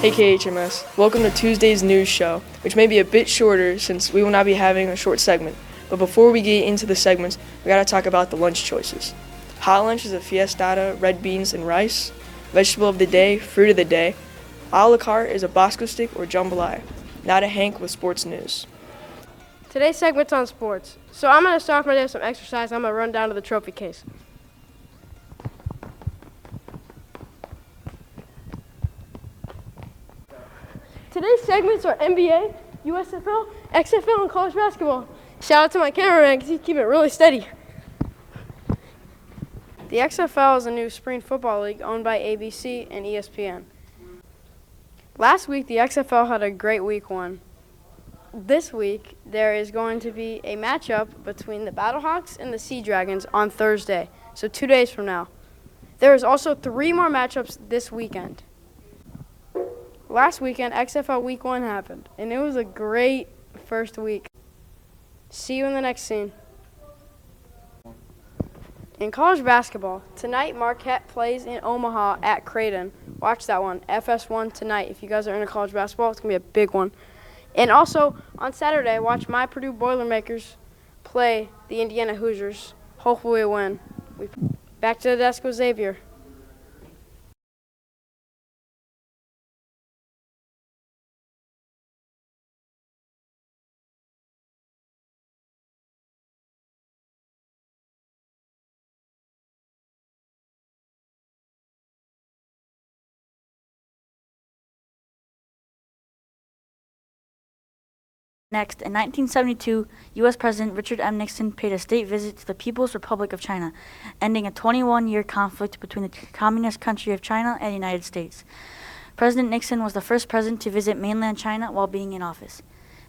Hey KHMS, welcome to Tuesday's news show, which may be a bit shorter since we will not be having a short segment. But before we get into the segments, we gotta talk about the lunch choices. Hot lunch is a fiestada, red beans and rice. Vegetable of the day, fruit of the day. A la carte is a Bosco stick or jambalaya. Now to Hank with sports news. Today's segment's on sports. So I'm going to start my day with some exercise. I'm going to run down to the trophy case. Today's segments are NBA, USFL, XFL, and college basketball. Shout out to my cameraman because he's keeping it really steady. The XFL is a new spring football league owned by ABC and ESPN. Last week, the XFL had a great week one. This week, there is going to be a matchup between the Battlehawks and the Sea Dragons on Thursday, so 2 days from now. There is also 3 more matchups this weekend. Last weekend, XFL Week 1 happened, and it was a great first week. See you in the next scene. In college basketball, tonight Marquette plays in Omaha at Creighton. Watch that one, FS1 tonight. If you guys are into college basketball, it's going to be a big one. And also, on Saturday, watch my Purdue Boilermakers play the Indiana Hoosiers. Hopefully we win. Back to the desk with Xavier. Next, in 1972, U.S. President Richard M. Nixon paid a state visit to the People's Republic of China, ending a 21-year conflict between the communist country of China and the United States. President Nixon was the first president to visit mainland China while being in office.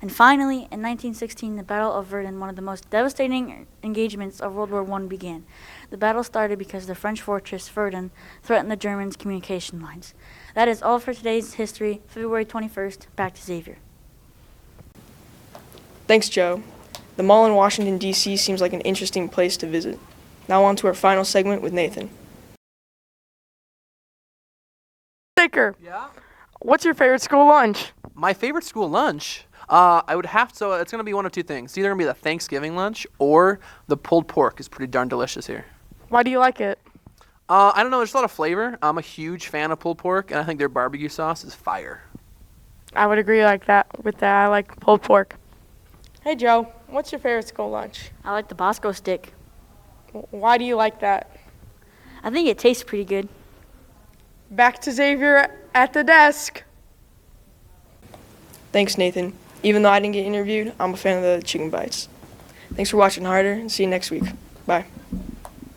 And finally, in 1916, the Battle of Verdun, one of the most devastating engagements of World War I, began. The battle started because the French fortress Verdun threatened the Germans' communication lines. That is all for today's history. February 21st, back to Xavier. Thanks, Joe. The mall in Washington, D.C. seems like an interesting place to visit. Now on to our final segment with Nathan. Baker, Yeah? what's your favorite school lunch? My favorite school lunch? I would have to, it's going to be one of two things. It's either going to be the Thanksgiving lunch or the pulled pork is pretty darn delicious here. Why do you like it? I don't know, there's a lot of flavor. I'm a huge fan of pulled pork, and I think their barbecue sauce is fire. I would agree with that. I like pulled pork. Hey, Joe, what's your favorite school lunch? I like the Bosco stick. Why do you like that? I think it tastes pretty good. Back to Xavier at the desk. Thanks, Nathan. Even though I didn't get interviewed, I'm a fan of the chicken bites. Thanks for watching Harder, and see you next week. Bye.